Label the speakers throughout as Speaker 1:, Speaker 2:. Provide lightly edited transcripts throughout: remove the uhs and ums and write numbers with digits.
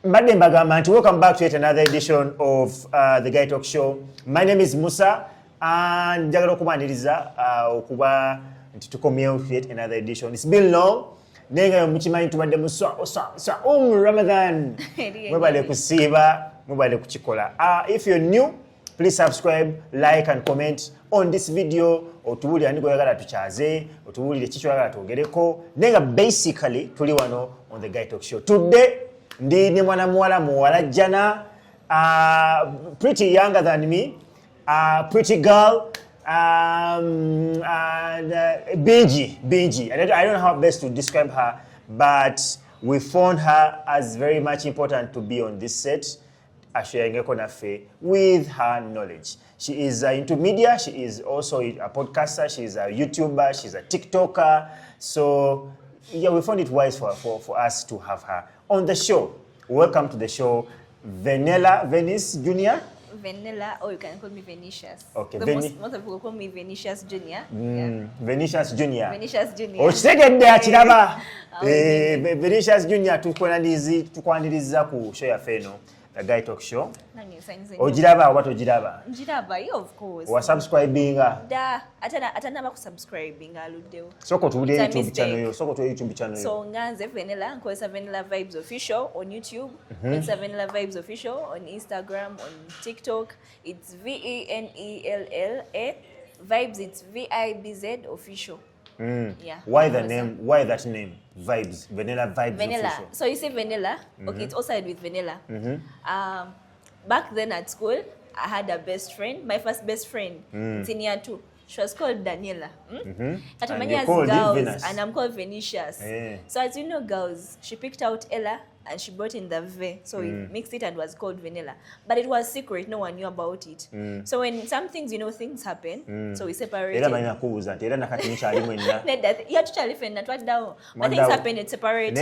Speaker 1: Madam Bagamanti, welcome back to yet another edition of the Guy Talk Show. My name is Musa, and njagala okumaniriza okuba nti tukomyewo yet another edition. It's been long. Nenga mukimanyi tubadde mu Ramadan. Mwebale kusiiba, mwebale kukikola. If you're new, please subscribe, like and comment on this video. Otuwulira ndiko yagala tuchaze, otuwulire kicho yagala tuogereko. Nenga basically tuli wano on the Guy Talk Show. Today ndi ni mwana muwala jana, pretty younger than me, pretty girl, bingy. I don't know how best to describe her, but we found her as very much important to be on this set, ashayengeko nafe with her knowledge. She is into media, she is also a podcaster, she is a YouTuber, she's a TikToker. So yeah, we found it wise for us to have her on the show. Welcome to the show, Vanela Junior.
Speaker 2: Vanela, or you can call me Venetius.
Speaker 1: Okay,
Speaker 2: most people call me Venetius Junior. Yeah.
Speaker 1: Venetius Junior.
Speaker 2: Venetius Junior.
Speaker 1: Oh, chitegedde akiraba. Venetius Junior tukwaniriza ku show ya feno. The Guy Talk Show. Ojiraba what ojiraba?
Speaker 2: Njiraba, yeah, of course.
Speaker 1: Wa subscribing
Speaker 2: da atana ba subscribing aludeo.
Speaker 1: Soko tubude YouTube channel yo. Soko tu YouTube channel yo.
Speaker 2: So nganze Vanela, nkoza Vanela Vibes Official on YouTube. It's Vanela Vibes Official on Instagram, on TikTok. It's VENELLA Vibes. It's VIBZ Official. Yeah.
Speaker 1: Why the name? Why that name? Vibes. Vanela Vibes
Speaker 2: Vanela.
Speaker 1: Official.
Speaker 2: So you say Vanela. Okay, it's also with Vanela. Back then at school, I had a best friend. My first best friend. It's in year 2. She was called Daniela.
Speaker 1: And
Speaker 2: girls, and I'm called Venetius. So as you know, girls, she picked out Ella and she brought in the V. So we mixed it and was called Vanilla. But it was secret. No one knew about it. So when some things, things happen. So we separated. But things happen, it's separated.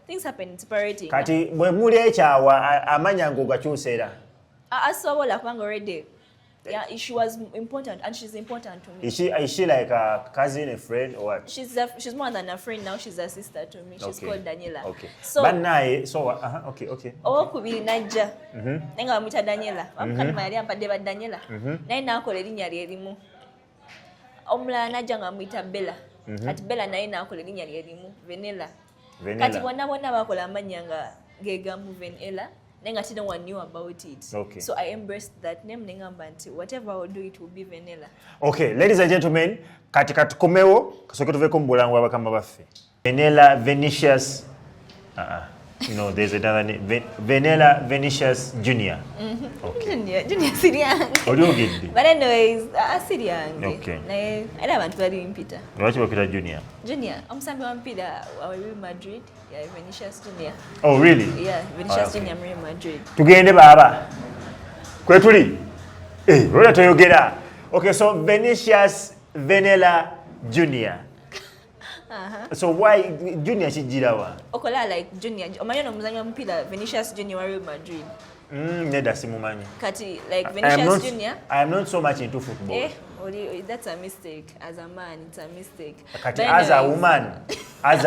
Speaker 2: Things happen in separating.
Speaker 1: Kati bwe muli ekyawa amanya ngo gakyuseera.
Speaker 2: Asobola kubanga already. Yeah, she was important and she's important to me.
Speaker 1: Is she like a cousin, a friend, or what?
Speaker 2: She's more than a friend now. She's a sister to me. She's called Daniela.
Speaker 1: Okay.
Speaker 2: So
Speaker 1: but naye okay.
Speaker 2: Oh, kubiri najja. Nenga bamwita Daniela. Bamukati mayali ampadde ba Daniela. Naye nakola erinnya lye limu. Omulala najja nga bamwita Bella. Ati Bella naye nakola erinnya lye limu. Vanela. Kati bonna bakola amannya nga gegamu Vanela. Nenga no one knew about it.
Speaker 1: Okay.
Speaker 2: So I embraced that name. Whatever I will do, it will be Vanilla.
Speaker 1: Okay, ladies and gentlemen, katika tukomewo kasoke tuveko mbulangu abakamba baffe. Vanela Venetius. There's another name. Vanela Venetius Junior.
Speaker 2: Okay. Junior Siriang. But anyways, Siriang.
Speaker 1: Okay.
Speaker 2: I don't want to be in Peter.
Speaker 1: What you Peter Junior?
Speaker 2: Junior. I'm Samuel Peter. Real Madrid. Yeah, Venetius Junior.
Speaker 1: Oh, really?
Speaker 2: Yeah, Venetius Junior. Real Madrid.
Speaker 1: Tugende baba. Kwetuli. Rola toyogera. Okay, so Venetius Vanela Junior. So why Junior chijirawa?
Speaker 2: Okola like Junior. Omanya no muzanyo mpira Venetius Junior wa Real Madrid.
Speaker 1: Neda simumanyi.
Speaker 2: Kati like Venetius Junior.
Speaker 1: I am not so much into football.
Speaker 2: That's a mistake. As a man, it's a mistake.
Speaker 1: Kati as a woman, as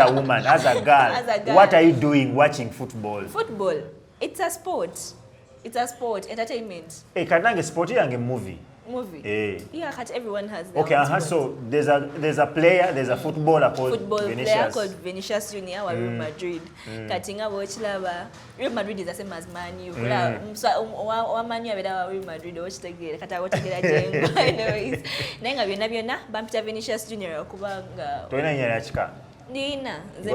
Speaker 1: a girl, what are you doing watching football?
Speaker 2: Football. It's a sport. It's a sport. Entertainment.
Speaker 1: Kanange sport yange movie.
Speaker 2: Yeah, everyone has their
Speaker 1: okay, so there's a player, there's a footballer called
Speaker 2: player called Venetius Junior wa Real Madrid. Katinga bochilaba Real Madrid is the same as Man U. Wa Man U abeda wa Real Madrid ochitegere kata ochitegera jengo. Anyways, nenga byonna bampita Venetius Junior okubanga.
Speaker 1: Toina nyala chika.
Speaker 2: Nina ze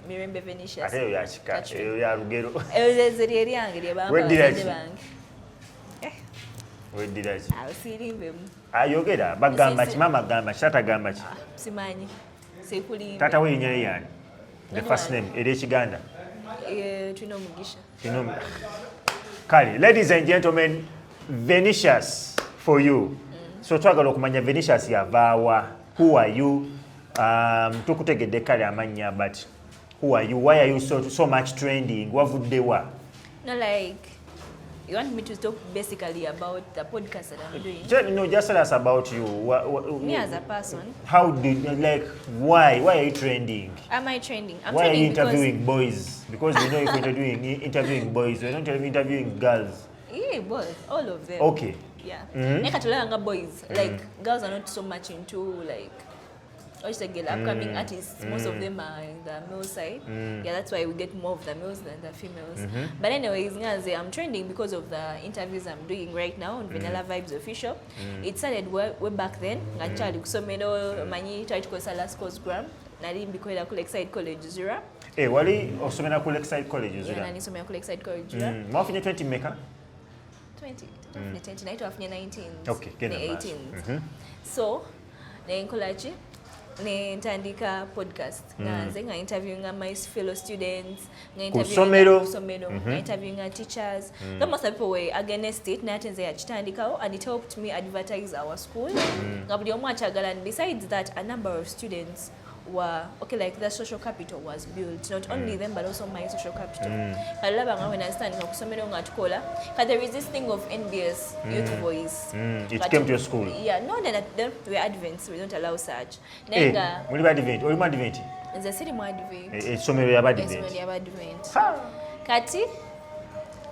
Speaker 2: Mirembe Venetius.
Speaker 1: Ate ya chika, ya Rugero.
Speaker 2: Zeri yange lye bamba.
Speaker 1: We did that.
Speaker 2: I was seeing them.
Speaker 1: Ayogera bagamba chimama gamba chata gamba chi.
Speaker 2: Simanyi. Sekuli.
Speaker 1: Tata we nyere yani. The first name ere Uganda.
Speaker 2: Tuno Mugisha.
Speaker 1: Tuno. Kali, ladies and gentlemen, Venetius for you. So twagala okumanya Venetius yavawa. Who are you? Tukutegedde kale amanya, but who are you? Why are you so much trending? Wavuddewa?
Speaker 2: No, like You want me to talk basically about the podcast that I'm doing?
Speaker 1: No, just tell us about you.
Speaker 2: Me as a person.
Speaker 1: How do like why are you trending?
Speaker 2: Am I trending? I'm
Speaker 1: why are you
Speaker 2: trending
Speaker 1: interviewing boys? Because we know if you're interviewing boys, we're not interviewing girls.
Speaker 2: Yeah, both, all of them.
Speaker 1: Okay.
Speaker 2: Yeah. Boys, like girls are not so much into like upcoming artists. Most of them are in the male side. Yeah, that's why we get more of the males than the females. But anyways, I'm trending because of the interviews I'm doing right now on Vanela Vibes Official. It started way back then. Actually, kusomero manyi try to call last course gram. Nali mbikola ku Lakeside College Zura.
Speaker 1: Wali osomera ku Lakeside College Zura.
Speaker 2: Yeah, nani somera ku Lakeside College Zura.
Speaker 1: Mwafunye 20 maker?
Speaker 2: 20 naito afunye 19.
Speaker 1: Okay, get
Speaker 2: 18. So, nenkolachi ntandika podcast nga interviewing my fellow students, interviewing teachers. Most people were against it, and it helped me advertise our school. And besides that, a number of students were like the social capital was built, not only them but also my social capital. When I stand because there is this thing of NBS youth voice.
Speaker 1: It came to your school?
Speaker 2: Yeah, no, we are advanced, we don't allow such.
Speaker 1: Muli advent or advent?
Speaker 2: Nze siri mu advent.
Speaker 1: Essomero ya advent.
Speaker 2: Kati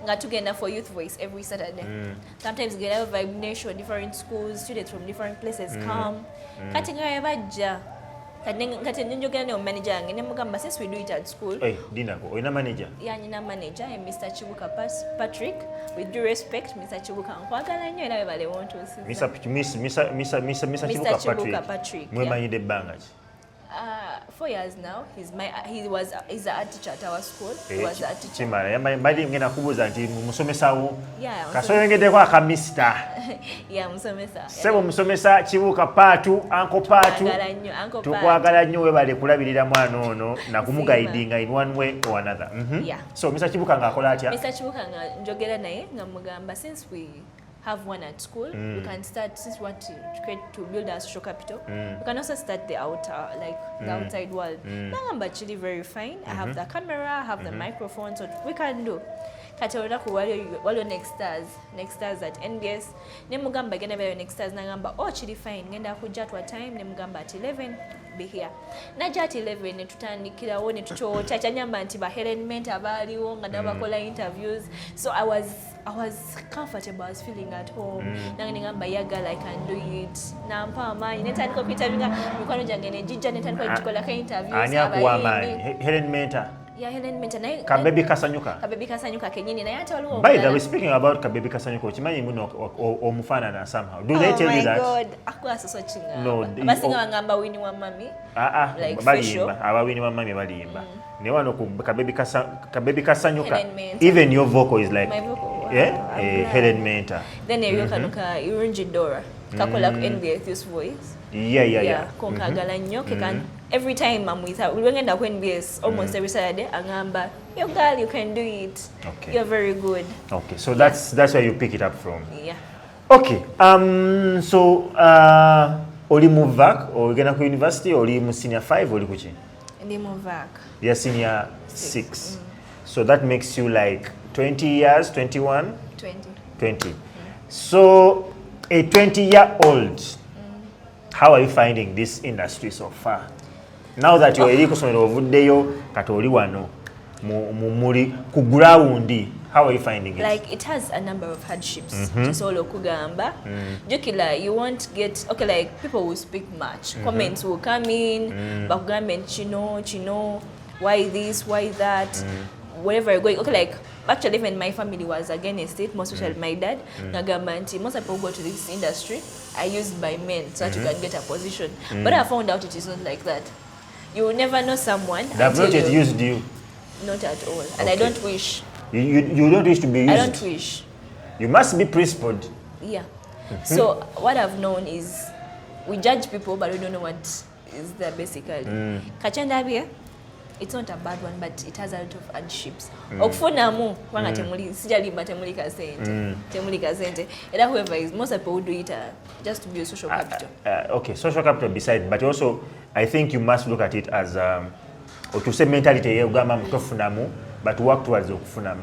Speaker 2: nga tugenda for youth voice every Saturday. Sometimes get a Vibe Nation, different schools, students from different places come. Kati nga yabajja. Kati njogera ne manager yange ne mugamba since we do it at school.
Speaker 1: Dinako, oyina manager?
Speaker 2: Yeah, nina manager, Mr. Chibuka Patrick. With due respect, Mr. Chibuka nkwagala nnyo era bale won't Mr.
Speaker 1: Chibuka Patrick. Mwemanyide ebbanga ki?
Speaker 2: 4 years now. He's a art teacher at our school. He was a teacher.
Speaker 1: Chimala yambali ngena kubuza nti musomesawo.
Speaker 2: Yeah.
Speaker 1: Kasoyengedeko aka Mr.
Speaker 2: Yeah, musomesa.
Speaker 1: Sebo musomesa Chibuka Patu, Uncle Patu. Tukwagala nnyo webale kulabirira mwana ono na kumuguidinga in one way or another.
Speaker 2: Yeah.
Speaker 1: So Mr. Chibuka ngakola atya?
Speaker 2: Mr. Chibuka njogera naye ngamugamba since we have one at school, we can start, since we want to build our social capital, we can also start the outer, like the outside world. I'm actually very fine. I have the camera, I have the microphone, so we can do. Kataoda ku waliyo next stars at NBS. Ne mugamba genda bayo next stars nagamba chili fine ngenda kujja to a time ne mugamba at 11 be here. Najja at 11 ne tutandikirawo ne tukyota kyanyamba nti ba Helen Ment abaliwo nga nabakola interviews. So I was comfortable, I was feeling at home. Nangamba yaga I can do it. Nampa amaanyi netandika okuyitavinga mikwano gyange ne jijja netandika okikola ka interviews.
Speaker 1: Ani akuwa amaanyi? Helen Menta?
Speaker 2: Yeah, Helen Menta naye
Speaker 1: Kabebi Kasanyuka.
Speaker 2: Kabebi Kasanyuka kenyini naye ate waliwo.
Speaker 1: By the way, speaking about Kabebi Kasanyuka, okimanyi muno omufaanana somehow. Do they tell you that?
Speaker 2: Oh my God, akuasa so chinga.
Speaker 1: No,
Speaker 2: abasinga bangamba Winnie wa mami.
Speaker 1: Like balimba, aba Winnie wa mami balimba. Ne wano ku Kabebi Kasanyuka. Even your vocal is like,
Speaker 2: my vocal.
Speaker 1: Yeah, Helen Menta.
Speaker 2: Then you kanuka Irunji Dora. Kakola ku NBS Youth Voice.
Speaker 1: Yeah.
Speaker 2: Konkagala nnyo kekan. Every time I'm with her, we went to NBS almost every Saturday. Angamba, yo girl, you can do it.
Speaker 1: Okay.
Speaker 2: You're very good.
Speaker 1: Okay, so that's where you pick it up from.
Speaker 2: Yeah.
Speaker 1: Okay. So oli move back or gonna go university or oli mu senior 5 or oli kuchi?
Speaker 2: Ndi move back.
Speaker 1: Yeah, senior 6. So that makes you like 20 years, 21? 20. So a 20-year-old, how are you finding this industry so far? Now that you're eri kusomera ovuddeyo kati oli wano muri ku ground, how are you finding it?
Speaker 2: Like it has a number of hardships. Just all okugamba. Jukila, you won't get like people will speak much. Comments will come in, bakugambe chino, why this, why that, wherever you're going. Okay, like actually even my family was against it, most especially my dad. Nagamba nti most people who go to this industry are used by men so that you can get a position. But I found out it is not like that. You will never know someone.
Speaker 1: They have not yet used you.
Speaker 2: Not at all. And I don't wish.
Speaker 1: You don't wish to be used?
Speaker 2: I don't wish.
Speaker 1: You must be principled.
Speaker 2: Yeah. So what I've known is we judge people but we don't know what is there basically. Kachanda here, it's not a bad one but it has a lot of hardships. Okufunamu kwanga temuli sijalimba temuli kasente. And whoever is, most people who do it just to build social capital.
Speaker 1: Okay, social capital beside, but also I think you must look at it as or to say mentality ye ugamba mutofunamu but work towards okufunamu.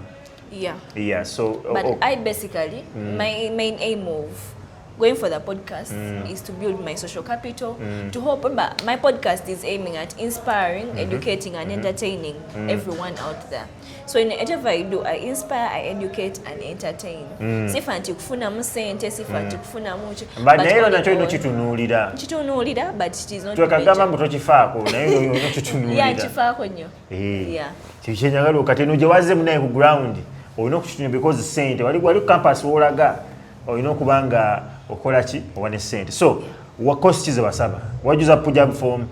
Speaker 1: Yeah, so
Speaker 2: but I basically my main aim of going for the podcast is to build my social capital, to hope. But my podcast is aiming at inspiring, educating, and entertaining everyone out there. So in whatever I do, I inspire, I educate, and entertain. Sifa nti kufuna musente, sifa nti kufuna muchi.
Speaker 1: But nayo nacho ino chitunulira.
Speaker 2: Chitunulira, but it is not.
Speaker 1: Twakagamba mbu tokifaako, nayo ino chitunulira.
Speaker 2: Yeah, chifaako nnyo. Yeah.
Speaker 1: Kyenjagala okateno gye wazze munaye ku ground, olina okukitunula because sente wali campus wolaga, olina okuba nga okola ki owane sente. So what cost is wasaba? Wajuza pujja form?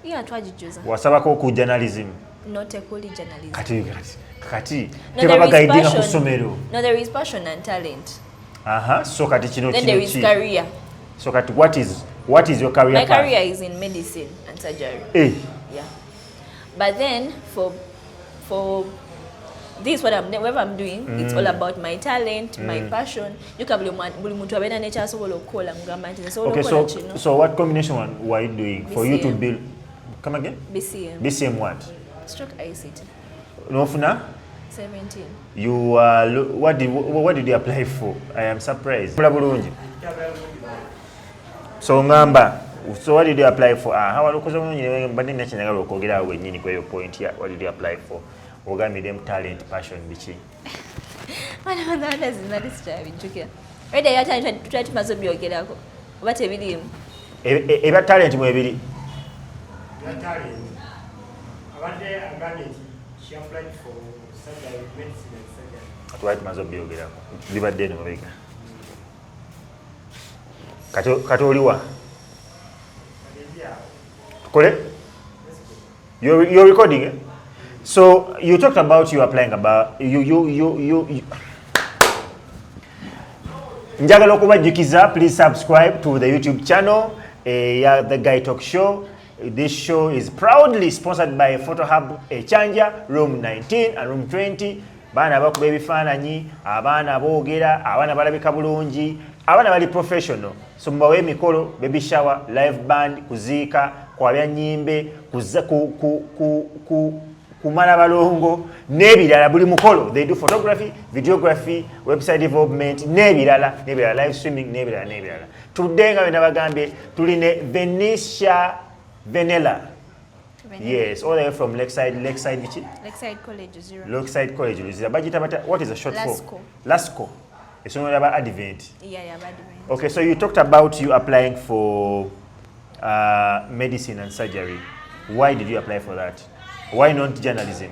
Speaker 2: Yeah, twajijuza.
Speaker 1: Wasabako ku journalism.
Speaker 2: Not a quality journalism.
Speaker 1: Kati
Speaker 2: no, there is
Speaker 1: passion.
Speaker 2: No, there is passion and talent.
Speaker 1: So kati kino
Speaker 2: then there is career.
Speaker 1: So kati what is your career
Speaker 2: My
Speaker 1: path?
Speaker 2: career is in medicine and surgery. Yeah. But then for this whatever I'm doing, it's all about my talent, my passion. You can buli muntu abena nature asobola okukola ngamba nti so
Speaker 1: okay, so what combination were you doing for
Speaker 2: BCM.
Speaker 1: you to build? Come again? BCM what?
Speaker 2: Stroke ICT.
Speaker 1: Nofuna?
Speaker 2: 17.
Speaker 1: You what did you apply for? I am surprised. So ngamba, so what did you apply for? How are you mbadde nakinagala okwogera wennyini kwa hiyo point ya what did you apply for? Ogambye them talent, passion biki?
Speaker 2: Bana zina disturb. Right there you try to mazo byogerako. Oba tebirimu.
Speaker 1: Eba talent mu ebiri.
Speaker 3: Ya talent. Abadde agambye nti she applied for surgery, medicine and surgery.
Speaker 1: Atwali mazo byogerako. Bibadde no bega. Kati oliwa? Kole? You're recording, eh? So you talked about you applying about you njagala okubajjukiza, please subscribe to the YouTube channel, The Guy Talk Show. This show is proudly sponsored by Photo Hub Echanja, room 19 and room 20. Baana bakuba ebifaananyi, abaana boogera, abaana balabika bulungi, abaana bali professional. So mbawe emikolo, baby shower, live band, kuziika, kwabya nnyimbe, kumala balongo, n'ebirala buli mukolo. They do photography, videography, website development, n'ebirala, live streaming, n'ebirala. Today nga bena bagambye tuline Vanela. Yes, all the way from Lakeside
Speaker 2: College 0.
Speaker 1: Lakeside College 0. What is the short for? Lasco. It's only about Advent.
Speaker 2: Yeah, Advent.
Speaker 1: Okay, so you talked about you applying for medicine and surgery. Why did you apply for that? Why not journalism?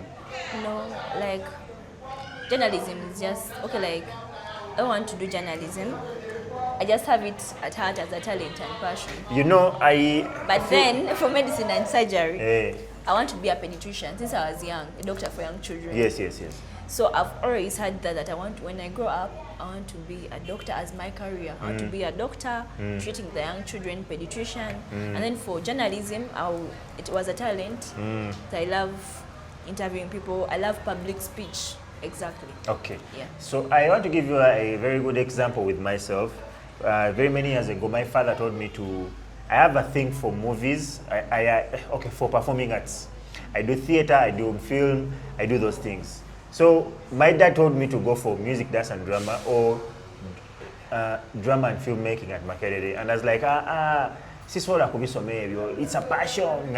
Speaker 2: No, like journalism is just okay. Like I want to do journalism. I just have it at heart as a talent and passion.
Speaker 1: You know,
Speaker 2: But then for medicine and surgery, I want to be a pediatrician since I was young, a doctor for young children.
Speaker 1: Yes.
Speaker 2: So I've always had that I want, when I grow up, I want to be a doctor as my career. I want to be a doctor, treating the young children, pediatrician. And then for journalism, it was a talent. I love interviewing people. I love public speech. Exactly.
Speaker 1: Okay.
Speaker 2: Yeah.
Speaker 1: So I want to give you a very good example with myself. Very many years ago, my father told me I have a thing for movies. For performing arts. I do theater, I do film, I do those things. So my dad told me to go for music, dance and drama, or drama and filmmaking at Makerere. And I was like, it's a passion.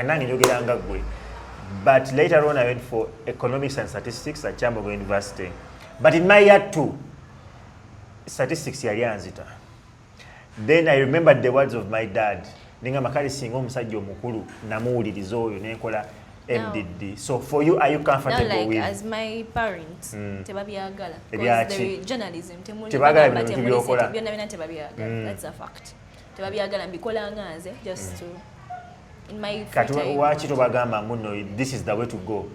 Speaker 1: But later on I went for economics and statistics at Chambogo University. But in my year 2, statistics yali anzita. Then I remembered the words of my dad. Ninga makali singa omusajja omukulu namuwuliriza oyo nenkola MDD. So for you, are you comfortable
Speaker 2: now, like,
Speaker 1: with?
Speaker 2: As my parents, tebabyagala.
Speaker 1: Ebya
Speaker 2: Because the journalism,
Speaker 1: tebagala bintu byokola.
Speaker 2: That's a fact. Tebabyagala mbikola nganze just to in my free
Speaker 1: Kati
Speaker 2: time.
Speaker 1: waki tobagamba muno this is the way to go?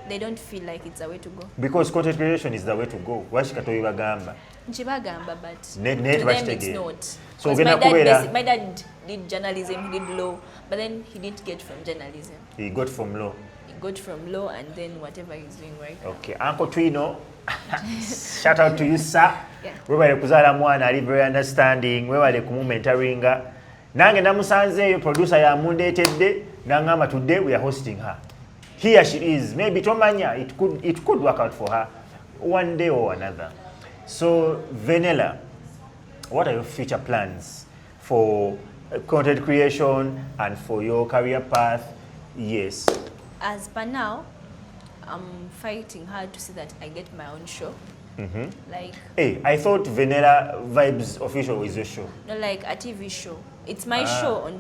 Speaker 2: They don't feel like it's the way to go.
Speaker 1: Because content creation is the way to go. Waki katoyibagamba?
Speaker 2: Nchibagamba, but to
Speaker 1: Net
Speaker 2: them
Speaker 1: bashite
Speaker 2: it's
Speaker 1: again.
Speaker 2: not.
Speaker 1: So
Speaker 2: Because my dad did journalism, he did law, but then he didn't get from journalism.
Speaker 1: He got from law.
Speaker 2: He got from law and then whatever he's doing right now.
Speaker 1: Okay, Uncle Twino, shout out to you, sir.
Speaker 2: Yeah.
Speaker 1: Webale kuzaala mwana ali very understanding, webale kumumentoringa. Nange namusanzeeyo producer yamundeetedde n'angamba today we are hosting her. Here she is. Maybe tomanya it could work out for her. one day or another. So, Vanela, what are your future plans for content creation and for your career path? Yes.
Speaker 2: As per now, I'm fighting hard to see that I get my own show. Like,
Speaker 1: Hey, I thought Vanilla Vibes Official is a show.
Speaker 2: no, like a TV show. It's my show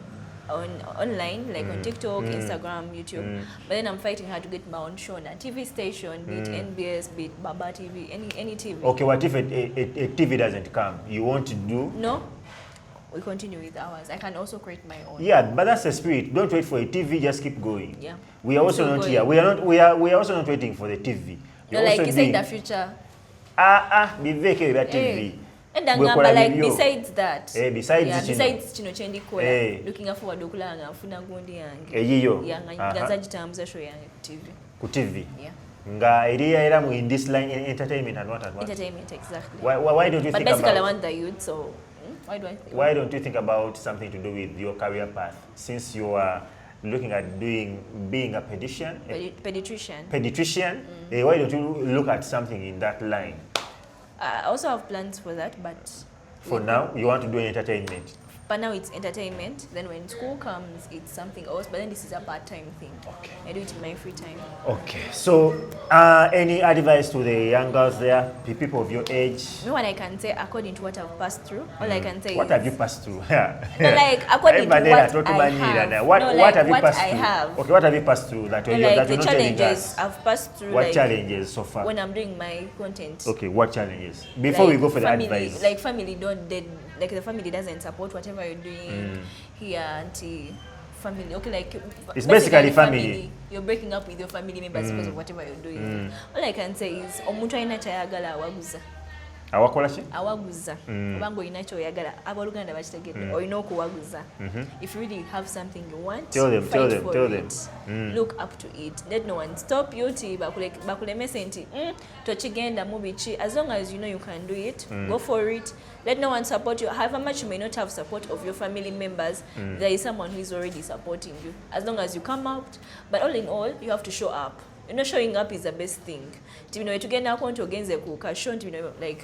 Speaker 2: on online, like on TikTok, Instagram, YouTube. But then I'm fighting hard to get my own show on a TV station, be it NBS, be it Baba TV, any TV.
Speaker 1: Okay, what if a TV doesn't come? You want to do?
Speaker 2: No, we continue with ours. I can also create my own.
Speaker 1: Yeah, but that's the spirit. Don't wait for a TV. Just keep going.
Speaker 2: Yeah.
Speaker 1: We are also
Speaker 2: Still
Speaker 1: not
Speaker 2: going.
Speaker 1: here. We are not. We are also not waiting for the TV. We
Speaker 2: No,
Speaker 1: are
Speaker 2: like
Speaker 1: also
Speaker 2: you said, in
Speaker 1: doing-
Speaker 2: the future.
Speaker 1: be vacant with that TV.
Speaker 2: And
Speaker 1: We're
Speaker 2: but
Speaker 1: calling
Speaker 2: like
Speaker 1: you.
Speaker 2: besides that,
Speaker 1: Besides
Speaker 2: yeah,
Speaker 1: chino.
Speaker 2: besides chino chendi kola,
Speaker 1: Eh.
Speaker 2: looking forward to kula nga funa gundi yange.
Speaker 1: Eyiyo.
Speaker 2: Yeah, nga jitambuza show yange ku TV.
Speaker 1: Ku TV.
Speaker 2: Yeah.
Speaker 1: Nga area era mu in this line entertainment and what and what.
Speaker 2: Entertainment, exactly.
Speaker 1: Why don't you
Speaker 2: But
Speaker 1: think
Speaker 2: basically, I
Speaker 1: about?
Speaker 2: want the youth, so why do I?
Speaker 1: Why don't you think about something to do with your career path? Since you are looking at being a pediatrician,
Speaker 2: Pediatrician.
Speaker 1: why don't you look at something in that line?
Speaker 2: I also have plans for that, but
Speaker 1: For now, you want to do entertainment.
Speaker 2: now it's entertainment. Then when school comes, it's something else. But then this is a part-time thing.
Speaker 1: Okay.
Speaker 2: I do it in my free time.
Speaker 1: Okay. So, any advice to the young girls there, the people of your age?
Speaker 2: You know what I can say according to what I've passed through? All I can say
Speaker 1: What
Speaker 2: is,
Speaker 1: have you passed through?
Speaker 2: No, like according to what I have.
Speaker 1: What
Speaker 2: No,
Speaker 1: what
Speaker 2: like
Speaker 1: have you
Speaker 2: what
Speaker 1: passed
Speaker 2: I
Speaker 1: through?
Speaker 2: have.
Speaker 1: Okay, what have you passed through that
Speaker 2: No,
Speaker 1: you're,
Speaker 2: like
Speaker 1: that
Speaker 2: the
Speaker 1: you're not telling
Speaker 2: challenges
Speaker 1: us?
Speaker 2: I've passed through.
Speaker 1: What
Speaker 2: like,
Speaker 1: challenges so far?
Speaker 2: when I'm doing my content.
Speaker 1: Okay, what challenges? Before we go for the
Speaker 2: family,
Speaker 1: advice.
Speaker 2: like family don't like the family doesn't support whatever you're doing here until family. Okay, like
Speaker 1: It's basically family.
Speaker 2: You're breaking up with your family members because of whatever you're doing. All I can say is omuntu alina kyayagala awaguza.
Speaker 1: Awakola ki?
Speaker 2: Awaguza. Obango olina kyoyagala abaluganda bakitegedde olina okuwaguza. If you really have something you want,
Speaker 1: Tell them,
Speaker 2: fight
Speaker 1: tell them,
Speaker 2: for
Speaker 1: tell
Speaker 2: it.
Speaker 1: them.
Speaker 2: Look up to it. Let no one stop you ti bakulemese nti tochigenda mu biki. As long as you know you can do it, go for it. Let no one support you. However much you may not have support of your family members, there is someone who is already supporting you. As long as you come out. But all in all, you have to show up. You know, showing up is the best thing. Like,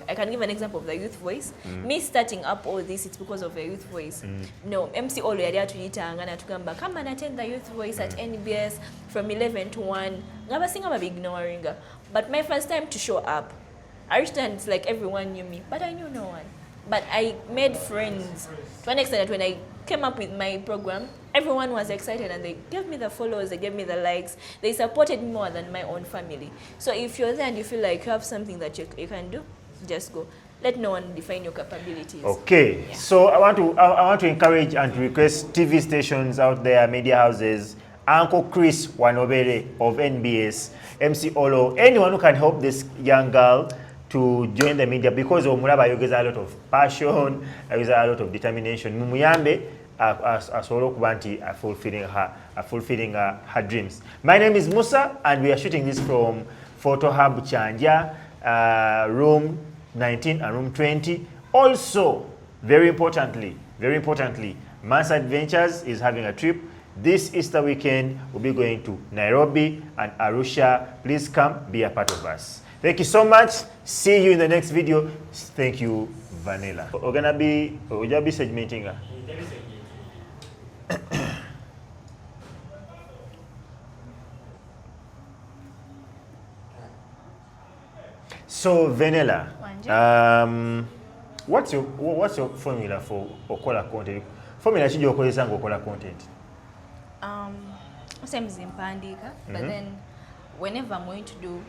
Speaker 2: I can give an example of the Youth Voice. Me starting up all this, it's because of the Youth Voice. No, MC Olo yali atuyitanga natugamba, come and attend the Youth Voice at NBS from 11 to 1. Ngabasinga babi ignoring. But my first time to show up, I reached and it's like everyone knew me, but I knew no one. But I made friends to an extent that when I came up with my program, everyone was excited and they gave me the follows, they gave me the likes, they supported me more than my own family. So if you're there and you feel like you have something that you can do, just go. Let no one define your capabilities.
Speaker 1: Okay,
Speaker 2: Yeah.
Speaker 1: so I want to encourage and to request TV stations out there, media houses, Uncle Chris Wanobere of NBS, MC Olo, anyone who can help this young girl to join the media, because Omulaba yogeza a lot of passion, yogeza a lot of determination. Mumuyambe asobola okuba nti fulfilling her dreams. My name is Musa and we are shooting this from Photo Hub Chanja, room 19 and room 20. Also, very importantly, Musa Adventures is having a trip. This Easter weekend, we'll be going to Nairobi and Arusha. Please come, be a part of us. Thank you so much. See you in the next video. Thank you, Vanela. We're gonna be segmenting her. So, Vanela, what's your formula for Okola content? Formula chiji okolesa ngo Okola content.
Speaker 2: Same as in Pandika, but then whenever I'm going to do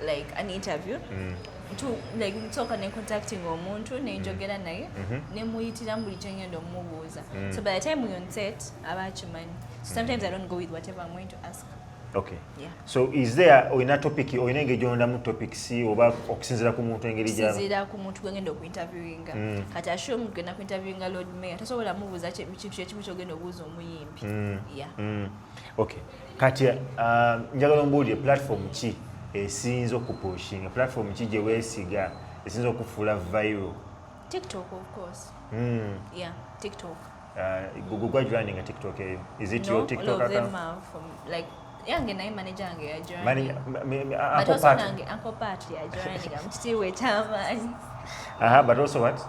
Speaker 2: like an interview, to like talk and contacting omuntu nenjogera naye nemuyitira buli kyengenda omubuuza. So by the time we're on set, abachimanyi. Sometimes I don't go with whatever I'm going to ask.
Speaker 1: Okay.
Speaker 2: Yeah.
Speaker 1: So is there oyina topic oyina engeri gyondamu topics oba okusinziira ku muntu engeri gyaba?
Speaker 2: Sinzira ku muntu gwengenda okuinterviewinga. Kati asho omuntu gwenda kuinterviewinga Lord Mayor tasobola mubuuza ekintu ekimu kyogenda obuuza omuyimbi. Yeah.
Speaker 1: Okay. Kati njagala ombuulire platform ki esinza okupushinga, platform ki gye weesiga esinza okufuula viral?
Speaker 2: TikTok, of course. Yeah, TikTok.
Speaker 1: Google running a TikTok eyo. Is it
Speaker 2: No,
Speaker 1: your TikTok
Speaker 2: all of them
Speaker 1: account?
Speaker 2: are from like yange naye manager yange ya join.
Speaker 1: But
Speaker 2: also nange uncle part ya join mchitiwe chamaanyi.
Speaker 1: But also what?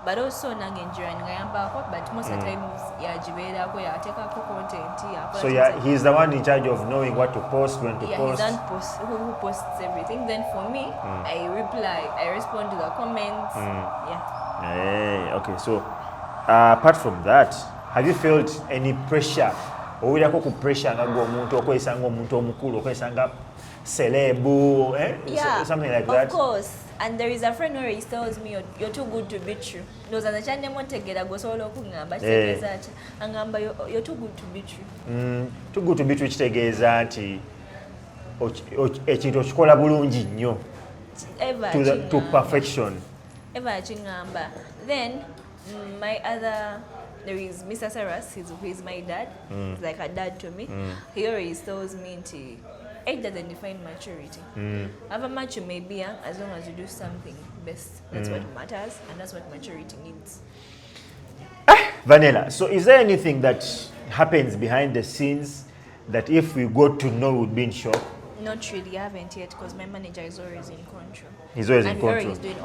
Speaker 2: But also nange join ngayambako, but most of the times yajibeerako yateekako content.
Speaker 1: So yeah, he's the one in charge of knowing what to post, when to post.
Speaker 2: Yeah, he's who posts everything. Then for me, I respond to the comments. Yeah.
Speaker 1: Hey, okay, so apart from that, have you felt any pressure? Owulirako ku pressure nga gwe omuntu okwesanga omuntu omukulu okwesanga celebu, something like that?
Speaker 2: Of course. And there is a friend where he tells me you're too good to be true. Those are the channel montegera gosolo kungamba kitegeeza ati angamba you're too good to be true.
Speaker 1: Too good to be true kitegeeza nti ekintu okikola bulungi nnyo to perfection.
Speaker 2: Eva chingamba. Then there is Mr. Saras, he's my dad. He's like a dad to me. He always tells me age doesn't define maturity. However much you may be young, as long as you do something best, that's what matters, and that's what maturity means.
Speaker 1: Vanela, so is there anything that happens behind the scenes that if we got to know would be in shock?
Speaker 2: Not really, I haven't yet, because my manager is always in control.
Speaker 1: He's always in control.
Speaker 2: And he's doing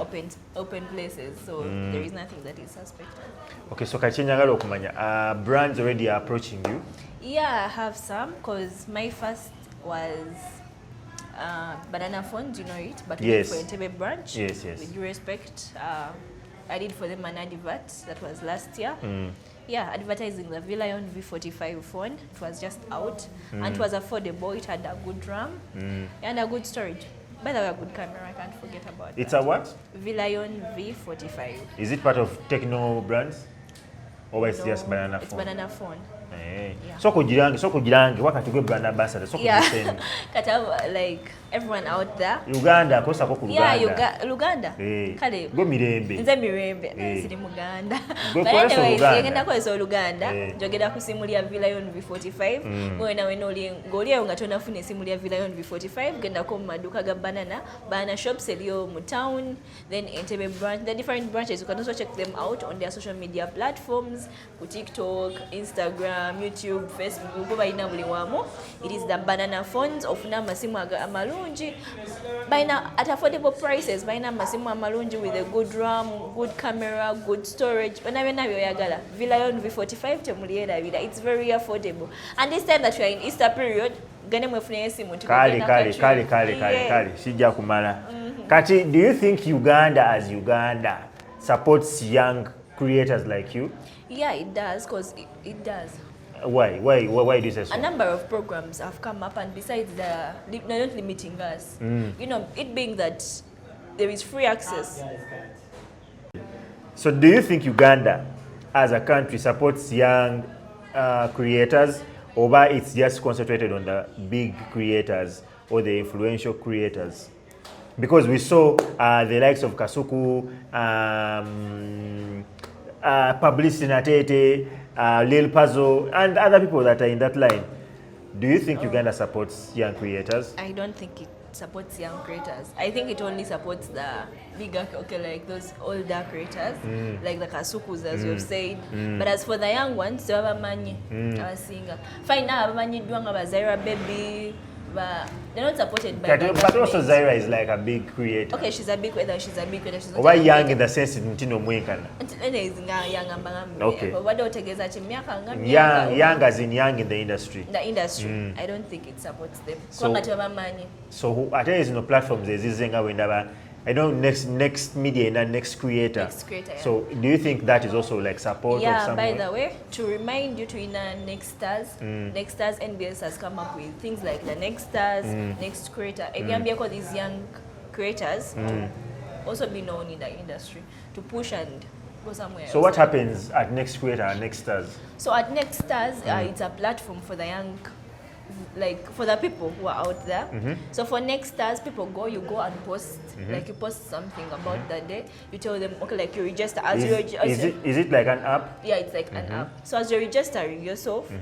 Speaker 2: open places, so there is nothing that is suspected. Okay, so
Speaker 1: kachenjagala okumanya, brands already are approaching you?
Speaker 2: Yeah, I have some, because my first was Banana Phones, you know it, but we did for Entebbe branch.
Speaker 1: Yes.
Speaker 2: With due respect, I did for them an advert that was last year. Yeah, advertising the Villayon V45 phone. It was just out and it was affordable. It had a good RAM and a good storage. By the way, a good camera, I can't forget about
Speaker 1: It's
Speaker 2: that.
Speaker 1: A what?
Speaker 2: Villayon V45.
Speaker 1: Is it part of Techno brands? Or it's just Banana Phone?
Speaker 2: It's Banana Phone.
Speaker 1: Hey. Yeah. So kujirange wakati gwe brand ambassador so kujisema.
Speaker 2: Kata like everyone out there.
Speaker 1: Uganda kosa ko ku Uganda.
Speaker 2: Yeah, Uganda.
Speaker 1: Hey.
Speaker 2: Kale.
Speaker 1: Go mirembe.
Speaker 2: Nze mirembe. Siri Muganda.
Speaker 1: But anyway,
Speaker 2: yegenda ko eso Uganda. Jogera kusimulia Villayon V45. Mwena wenoli ngoliya nga tonafune simulia Villayon V45 genda ko maduka ga banana shops eliyo mu town, then Entebbe branch, the different branches. You can also check them out on their social media platforms, ku TikTok, Instagram, YouTube, Facebook, it is the Banana Phones of Masimu Amalunji. At affordable prices, Masimu Amalunji with a good RAM, good camera, good storage. Villayon V45 it's very affordable. And this time that we are in Easter period, Kali
Speaker 1: sijja kumala. Kati, do you think Uganda as Uganda supports young creators like you?
Speaker 2: Yeah, it does, because it does.
Speaker 1: Why do you say so?
Speaker 2: A number of programs have come up, and besides they're not limiting us. You know, it being that there is free access.
Speaker 1: So do you think Uganda as a country supports young creators, or it's just concentrated on the big creators or the influential creators? Because we saw the likes of Kasuku, Publicity Natete, Lil Puzzle, and other people that are in that line. Do you think Uganda supports young creators?
Speaker 2: I don't think it supports young creators. I think it only supports the bigger, like those older creators, like the Kasukus, as you've said. But as for the young ones, they have a money, a singer. Fine, now have money doing about Zaira Baby. But they're not supported by
Speaker 1: but also Zaira is like a big creator.
Speaker 2: Okay, she's a big creator, she's not
Speaker 1: why young in the sense ntino mwekana?
Speaker 2: Okay.
Speaker 1: Young as in young in the industry.
Speaker 2: The industry. I don't think it supports them.
Speaker 1: So at least no platforms ezizenga wendaba I know next media and next creator.
Speaker 2: Yeah.
Speaker 1: So do you think that is also like support of someone?
Speaker 2: By the way, to remind you to Next Stars NBS has come up with things like the Next Stars, Next Creator. Because these young creators to also be known in the industry, to push and go somewhere
Speaker 1: So what happens at Next Creator and Next Stars?
Speaker 2: So at Next Stars, it's a platform for the young, like for the people who are out there. So for Next Stars, you go and post, like you post something about that day. You tell them, okay, like you register.
Speaker 1: Is it like an app?
Speaker 2: Yeah, it's like an app. So as you're registering yourself,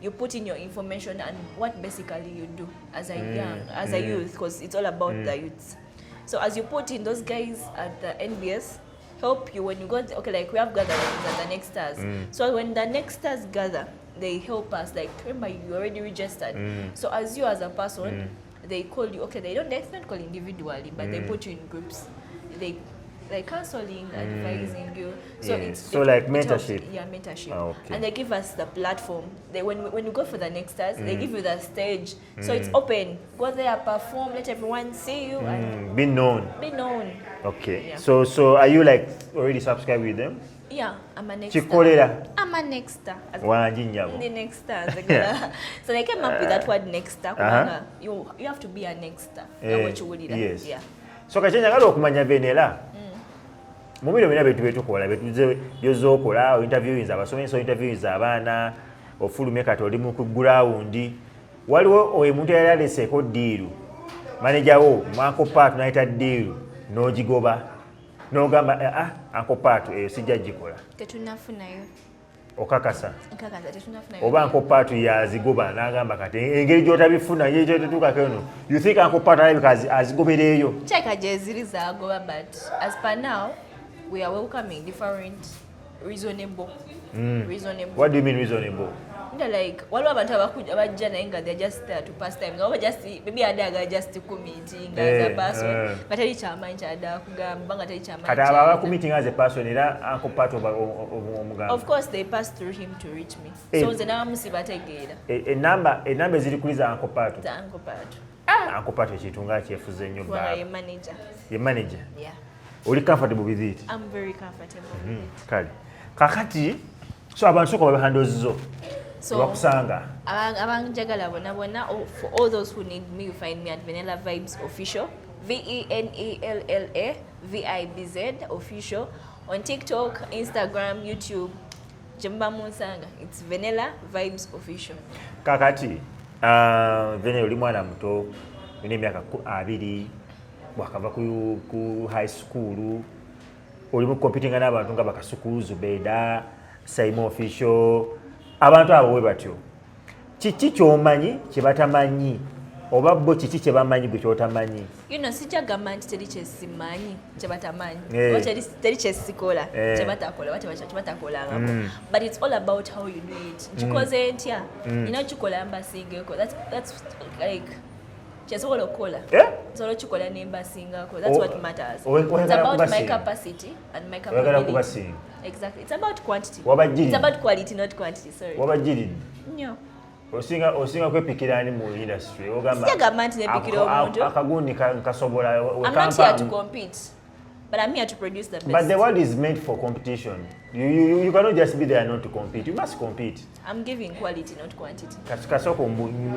Speaker 2: you put in your information and what basically you do as a youth, because it's all about the youths. So as you put in, those guys at the NBS help you when you go, okay, like we have gatherings at the Next Stars. So when the Next Stars gather, they help us. Like, remember, you already registered. So as you as a person, they call you. Okay, they not call individually, but they put you in groups. They like counseling, advising you. So
Speaker 1: So like mentorship.
Speaker 2: Mentorship.
Speaker 1: Okay.
Speaker 2: And they give us the platform. They when you go for the next stars, they give you the stage. So it's open. Go there, perform, let everyone see you and
Speaker 1: Be known.
Speaker 2: be known.
Speaker 1: Okay.
Speaker 2: Yeah.
Speaker 1: So are you like already subscribed with them?
Speaker 2: Yeah, I'm a next
Speaker 1: Chikolera.
Speaker 2: star. I'm a next star.
Speaker 1: Wanjinyabo.
Speaker 2: The next star. So they came up with that word next star. You have to be a next star.
Speaker 1: Yes.
Speaker 2: Yeah.
Speaker 1: So kachenjagala okumanya Vanela. Mubiro bina betukola betuze byozokola interviewinza abasomi so interviewinza abaana ofulume kati oli mu ground waliwo omuntu yaleseko deal manager wo mwako part naita deal nojigoba nogamba anko part sijja gikola
Speaker 2: Tetunafunayo.
Speaker 1: okakasa
Speaker 2: Tetunafunayo.
Speaker 1: oba anko part yazigoba nagamba kati engeri gyotabifuna ye gyotetuka keno you think anko part alabika azigobereyo
Speaker 2: Cheka jeziriza agoba, but as per now we are welcoming different reasonable.
Speaker 1: What do you mean reasonable?
Speaker 2: Like waliwo abantu abajja naye nga they're just there to pass time. Oba just maybe adaga just ku meeting as a person. But tali chamanyi kyada kugamba nga tali chamanyi.
Speaker 1: Kati aba ku meeting as a person era anko part of omugamba.
Speaker 2: Of course they pass through him to reach me. So nze namusiba tegeera.
Speaker 1: Enamba ezirikuliza anko part.
Speaker 2: Za anko part.
Speaker 1: Anko part ekitunga kyefuze nnyo
Speaker 2: Kwa ye manager.
Speaker 1: Ye manager.
Speaker 2: Yeah.
Speaker 1: Oli comfortable with it?
Speaker 2: I'm very comfortable with it.
Speaker 1: Kale. Kakati so abantu soko bahandozzo.
Speaker 2: So
Speaker 1: Wakusanga.
Speaker 2: Abanjagala bona for all those who need me, you find me at Vanela Vibes Official. VENELLA VIBZ Official on TikTok, Instagram, YouTube. Jemba Munsanga. It's Vanela Vibes Official.
Speaker 1: Kakati Vanela oli mwana muto ine myaka 2 wakava ku high school oli mu competing n'abantu nga bakasukuluzu Beda Simon Official abantu abo we batyo kiki kyomanyi kyebatamanyi oba bo kiki kyebamanyi gwe kyotamanyi
Speaker 2: sijagamba nti teri kyesimanyi kyebatamanyi teri kyesikola kyebatakola kyebatakolangako but it's all about how you do it nkikoze ntya nina kikola mbasingeko that's like kyesobola okukola sobola okikola nembasingako that's what matters. It's about my capacity and my capability. Exactly. It's about quantity. It's about quality, not quantity. Sorry.
Speaker 1: Wabajiri.
Speaker 2: No.
Speaker 1: Osinga kwepikirani mu industry. Ogamba.
Speaker 2: Sijagamba nti nepikira omuntu.
Speaker 1: Akagundi kasobola.
Speaker 2: I'm not here to compete, but I'm here to produce the best.
Speaker 1: But the world is meant for competition. You cannot just be there not to compete. You must compete.
Speaker 2: I'm giving quality, not quantity.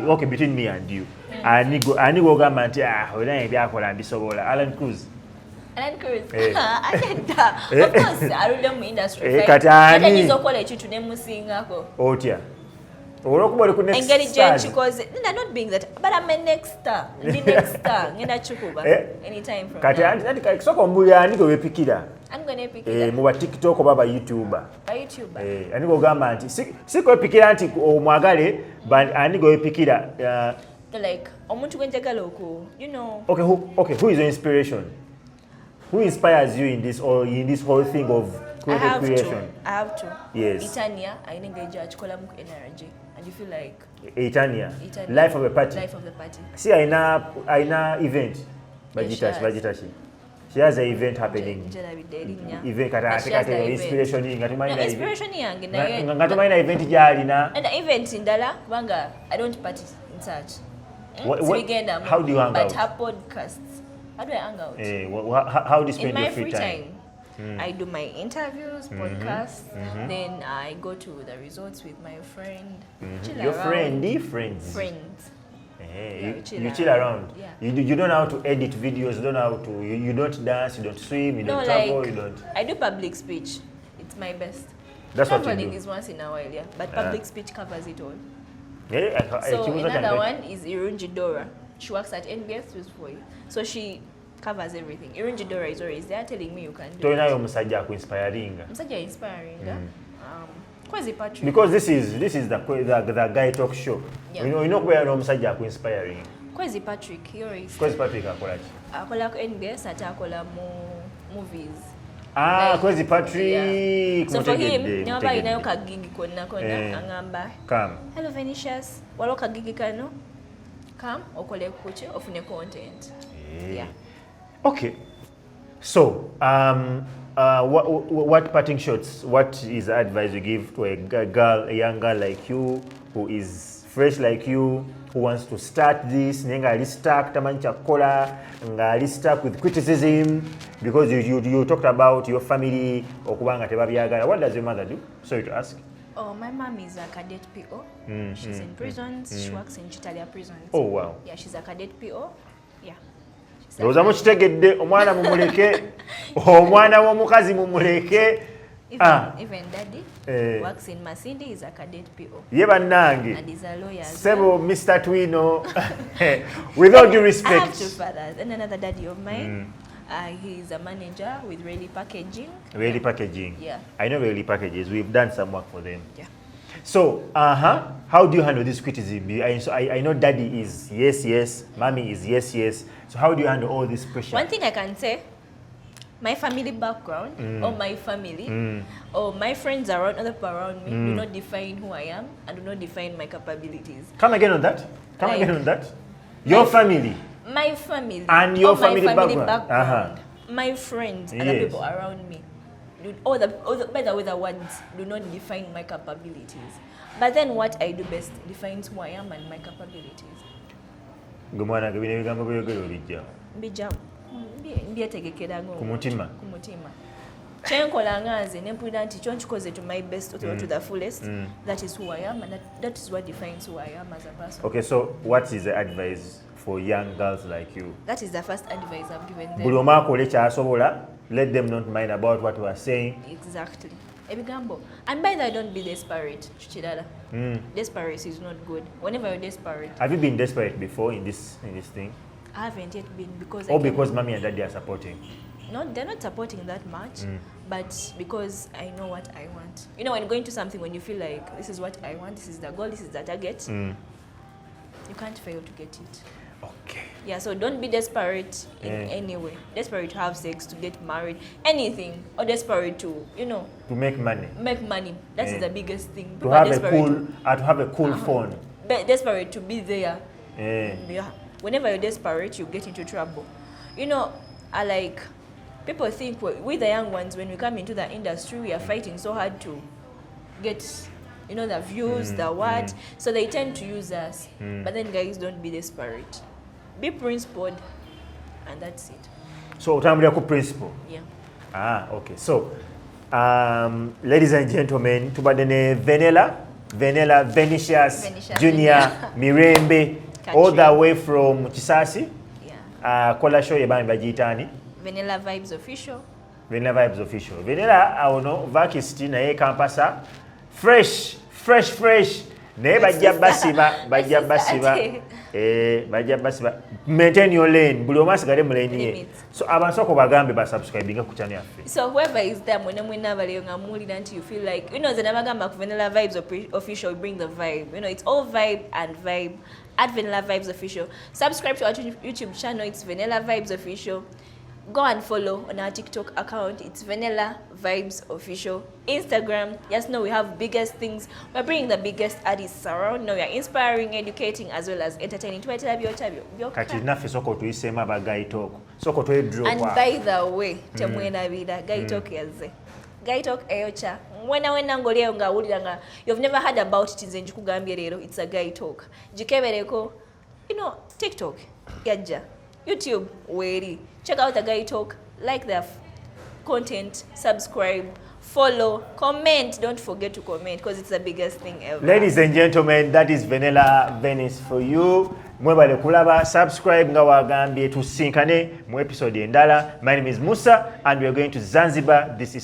Speaker 1: Okay, between me and you. Ani ogamba nti olina ebyakola mbisobola. Alan Cruz.
Speaker 2: Of course, I mu industry.
Speaker 1: Katani.
Speaker 2: Nyizokola ekintu nemusingako.
Speaker 1: Otya. Olwokuba oli ku next
Speaker 2: engeri gyekikoze not being that, but I'm a next star. The next star ngenda kikuba anytime from
Speaker 1: kati anti soko ombuli ani gwe wepikira mu ba TikTok oba ba YouTuber ani gogamba nti si kwepikira nti omwagale ani gwe wepikira
Speaker 2: like omuntu gwenjagala oku
Speaker 1: okay who is your inspiration? Who inspires you in this whole thing of creation?
Speaker 2: I have to.
Speaker 1: Yes.
Speaker 2: Itania, I think I chikola muku energy, and you feel like.
Speaker 1: Itania. Life of the party.
Speaker 2: Life of the party.
Speaker 1: See, aina event. Bajitashi. She has an event happening. Event kata inspiration ngatumanya event.
Speaker 2: Inspiration yange
Speaker 1: ngatumanya event jalina.
Speaker 2: And event indala banga I don't party in such.
Speaker 1: How do you hang out?
Speaker 2: But her podcasts. How do I hang out?
Speaker 1: How do you spend your
Speaker 2: free time? I do my interviews, podcasts, then I go to the resorts with my friend.
Speaker 1: Your friends?
Speaker 2: Friends.
Speaker 1: You chill around.
Speaker 2: Yeah.
Speaker 1: You don't know how to edit videos. You don't dance. You don't swim. You don't travel. You don't.
Speaker 2: I do public speech. It's my best.
Speaker 1: That's
Speaker 2: Traveling
Speaker 1: what you do.
Speaker 2: is once in a while, yeah. But public speech covers it all.
Speaker 1: Yeah,
Speaker 2: so another one is Irunji Dora. She works at NBS for you. So she covers everything. Irunji Dora is always there telling me you can do it.
Speaker 1: Musajja inspiring.
Speaker 2: Musajja inspiring. Kwezi Patrick.
Speaker 1: Because this is the guy talk show.
Speaker 2: Yeah.
Speaker 1: You know where Musajja inspiring.
Speaker 2: Kwezi Patrick, you're
Speaker 1: Kwezi Patrick akola ki?
Speaker 2: Akola ku NBS ate akola mu movies.
Speaker 1: Kwezi Patrick.
Speaker 2: So for him, never inayo kagigi konna angamba.
Speaker 1: Come.
Speaker 2: Hello Venetius. Walo kagigi kano. Come okole kuche ofune content. Yeah.
Speaker 1: Okay. So, what parting shots? What is the advice you give to a young girl like you who is fresh like you, who wants to start this? Nenga ali stuck tamancha kola, nga ali stuck with criticism because you talked about your family okubanga tebabyagala. What does your mother do? Sorry to ask.
Speaker 2: Oh, my mom is a cadet PO. She's in prisons. She works in Chitalia prisons.
Speaker 1: Oh wow.
Speaker 2: Yeah, she's a cadet PO. Yeah.
Speaker 1: Ndowooza mukitegedde omwana mumuleke omwana w'omukazi mumuleke.
Speaker 2: Even daddy works in Masindi, is a cadet PO.
Speaker 1: Ye bannange.
Speaker 2: And is a lawyer.
Speaker 1: Sebo Mr. Twino. With all due respect.
Speaker 2: I have two fathers and another daddy of mine. He is a manager with Really Packaging.
Speaker 1: Really Packaging.
Speaker 2: Yeah.
Speaker 1: I know Really Packages. We've done some work for them.
Speaker 2: Yeah.
Speaker 1: So, how do you handle this criticism? I know daddy is yes, mommy is yes. So how do you handle all this pressure?
Speaker 2: One thing I can say, my family background, or my family, or my friends around, other people around me, do not define who I am and do not define my capabilities.
Speaker 1: Come again on that. Your family.
Speaker 2: My family.
Speaker 1: And your
Speaker 2: my
Speaker 1: family
Speaker 2: background.
Speaker 1: Uh-huh.
Speaker 2: My friends and the people around me. All the ones do not define my capabilities. But then what I do best defines who I am and my capabilities.
Speaker 1: Kumutima.
Speaker 2: Kyenkola nganze nempulira nti kyonchikoze to my best or to the fullest. That is who I am, and that is what defines who I am as a person.
Speaker 1: Okay, so what is the advice for young girls like you?
Speaker 2: That is the first advice I've given them.
Speaker 1: Buli omu akole kyasobola, let them not mind about what we are saying.
Speaker 2: Exactly. Ebigambo. And by that, don't be desperate. Chidala. Desperate is not good. Whenever you're desperate.
Speaker 1: Have you been desperate before in this thing?
Speaker 2: I haven't yet been because.
Speaker 1: Or because mommy and daddy are supporting?
Speaker 2: No, they're not supporting that much, but because I know what I want. You know, when going to something, when you feel like this is what I want, this is the goal, this is the target, you can't fail to get it.
Speaker 1: Okay.
Speaker 2: Yeah, so don't be desperate in any way. Desperate to have sex, to get married, anything, or desperate to,
Speaker 1: to make money.
Speaker 2: Make money. That is the biggest thing.
Speaker 1: To have a cool phone.
Speaker 2: Desperate to be there.
Speaker 1: Yeah.
Speaker 2: Whenever you're desperate, you get into trouble. People think we the young ones, when we come into the industry, we are fighting so hard to get, the views, the what. So they tend to use us. But then guys, don't be desperate. Be principled, and that's it.
Speaker 1: So, utambulira ku principle?
Speaker 2: Yeah.
Speaker 1: Okay. So, ladies and gentlemen, tubadde ne Vanela, Venetius, Junior, Mirembe, all the way from Kisasi.
Speaker 2: Yeah.
Speaker 1: Kola show yebani bagiyitani?
Speaker 2: Vanela Vibes Official. Vanela
Speaker 1: awono vakisti naye kampasa fresh naye bajja basiba maintain your lane buli omu asigale mu lane ye. So abansoko bagambe basubscribinga ku channel yaffe.
Speaker 2: So whoever is there mwene mwena baleyo nga muwulira nti you feel like ze nabagamba ku Vanela Vibes Official, we bring the vibe. It's all vibe and vibe at Vanela Vibes Official. Subscribe to our YouTube channel, it's Vanela Vibes Official. Go and follow on our TikTok account. It's Vanela Vibes Official. Instagram, yes, no, we have biggest things. We're bringing the biggest artists around. No, we are inspiring, educating, as well as entertaining.
Speaker 1: Kati naffe soko tuyisema ba Guy Talk. Soko twedro.
Speaker 2: And by the way, temwena bida Guy Talk yaze. Guy Talk eyocha. Wena ngoleo nga wulira nga you've never heard about it nze njikugambye lero. It's a Guy Talk. Jikebereko. TikTok yajja. YouTube weri. Check out the Guy Talk, like their content, subscribe, follow, comment. Don't forget to comment because it's the biggest thing ever.
Speaker 1: Ladies and gentlemen, that is Vanela Venice for you. Mwebale kulaba, subscribe nga wagambye tusinkane mu episode endala. My name is Musa and we are going to Zanzibar. This is